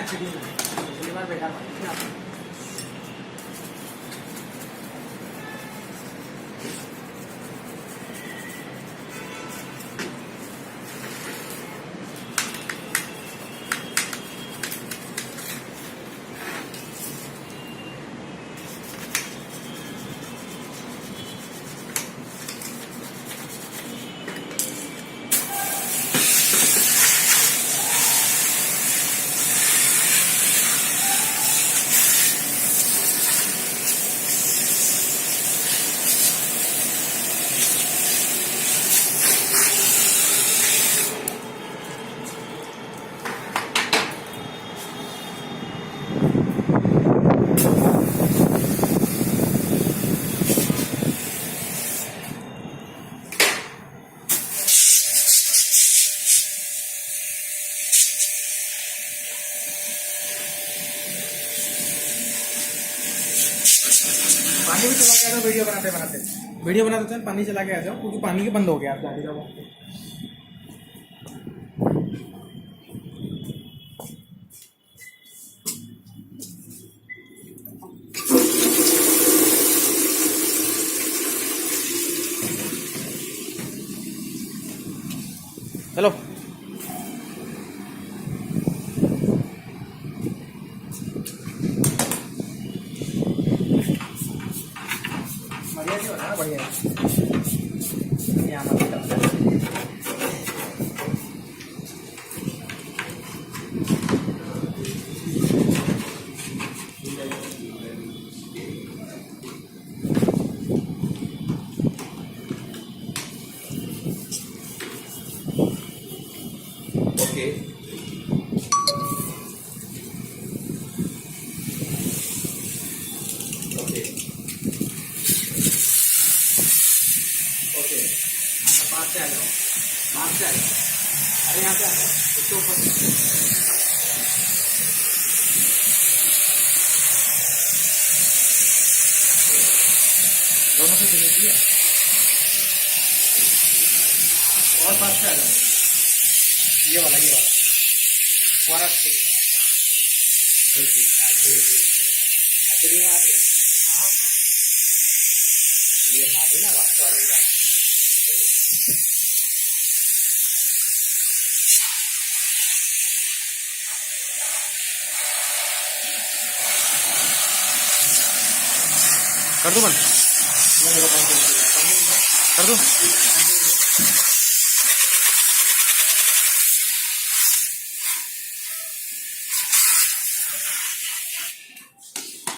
पिछली बार बैठा था। पानी भी चला गया था वीडियो बनाते हैं पानी चला गया था क्योंकि पानी के बंद हो गया आप जाके जाओ। चलो बढ़िया ओके ओके ओके पास से आ जाओ अरे यहाँ पे आ जाओ इसके ऊपर दोनों से दिया और पास से आ जाओ ये वाला फुहारा में आ रही हाँ ये मारे ना वाला कर दो बंद कर दो।